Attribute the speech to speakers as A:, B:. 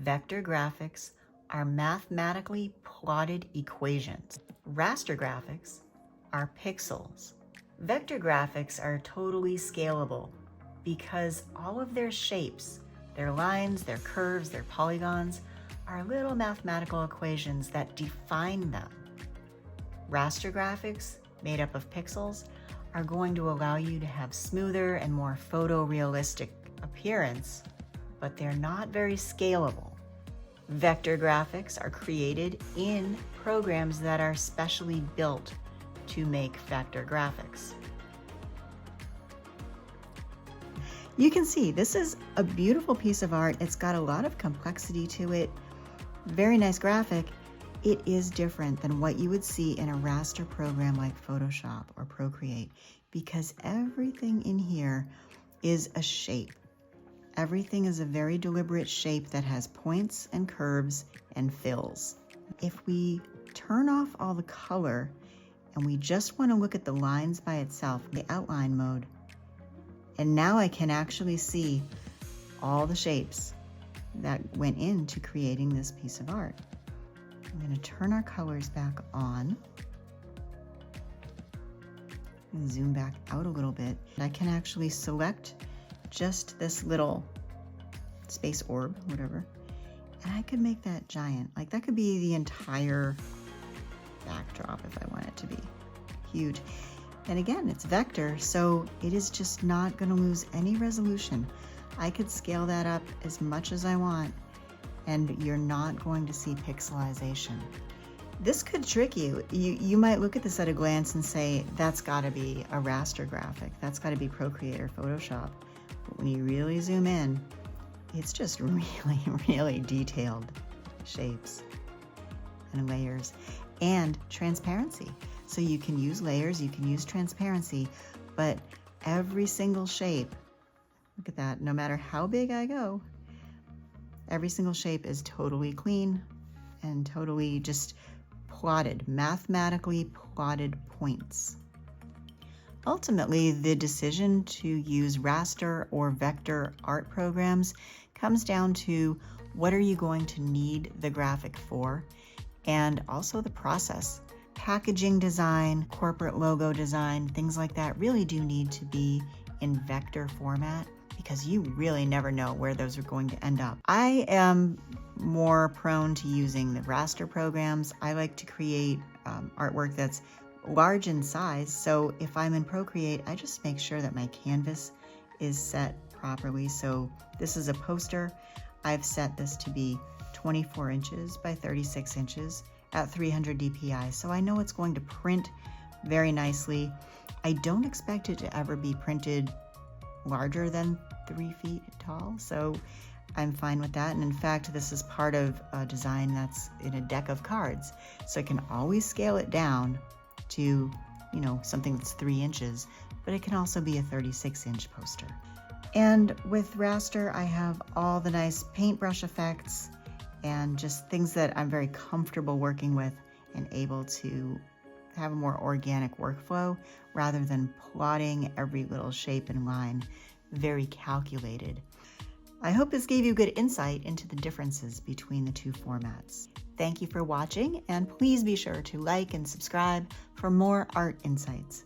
A: Vector graphics are mathematically plotted equations. Raster graphics are pixels. Vector graphics are totally scalable because all of their shapes, their lines, their curves, their polygons, are little mathematical equations that define them. Raster graphics, made up of pixels, are going to allow you to have smoother and more photorealistic appearance, but they're not very scalable. Vector graphics are created in programs that are specially built to make vector graphics. You can see this is a beautiful piece of art. It's got a lot of complexity to it. Very nice graphic. It is different than what you would see in a raster program like Photoshop or PROCREATE because everything in here is a shape. Everything is a very deliberate shape that has points and curves and fills. If we turn off all the color and we just want to look at the lines by itself, the outline mode, and now I can actually see all the shapes that went into creating this piece of art. I'm going to turn our colors back on and zoom back out a little bit. I can actually select just this little space orb, whatever, and I could make that giant. Like that could be the entire backdrop if I want it to be huge. And again, it's vector, so it is just not going to lose any resolution. I could scale that up as much as I want, and you're not going to see pixelization. This could trick you. You might look at this at a glance and say, that's got to be a raster graphic. That's got to be PROCREATE or Photoshop. But when you really zoom in, it's just really, really detailed shapes and layers and transparency. So you can use layers, you can use transparency, but every single shape, look at that, no matter how big I go, every single shape is totally clean and totally just plotted, mathematically plotted points. Ultimately, the decision to use raster or vector art programs comes down to what are you going to need the graphic for, and also the process. Packaging design, corporate logo design, things like that really do need to be in vector format because you really never know where those are going to end up. I am more prone to using the raster programs. I like to create artwork that's large in size, so if I'm in PROCREATE, I just make sure that my canvas is set properly. So this is a poster. I've set this to be 24 inches by 36 inches at 300 dpi, so I know it's going to print very nicely. I don't expect it to ever be printed larger than 3 feet tall, so I'm fine with that. And in fact, this is part of a design that's in a deck of cards, so I can always scale it down to, you know, something that's 3 inches, but it can also be a 36-inch poster. And with raster, I have all the nice paintbrush effects and just things that I'm very comfortable working with and able to have a more organic workflow rather than plotting every little shape and line, very calculated. I hope this gave you good insight into the differences between the two formats. Thank you for watching, and please be sure to like and subscribe for more art insights.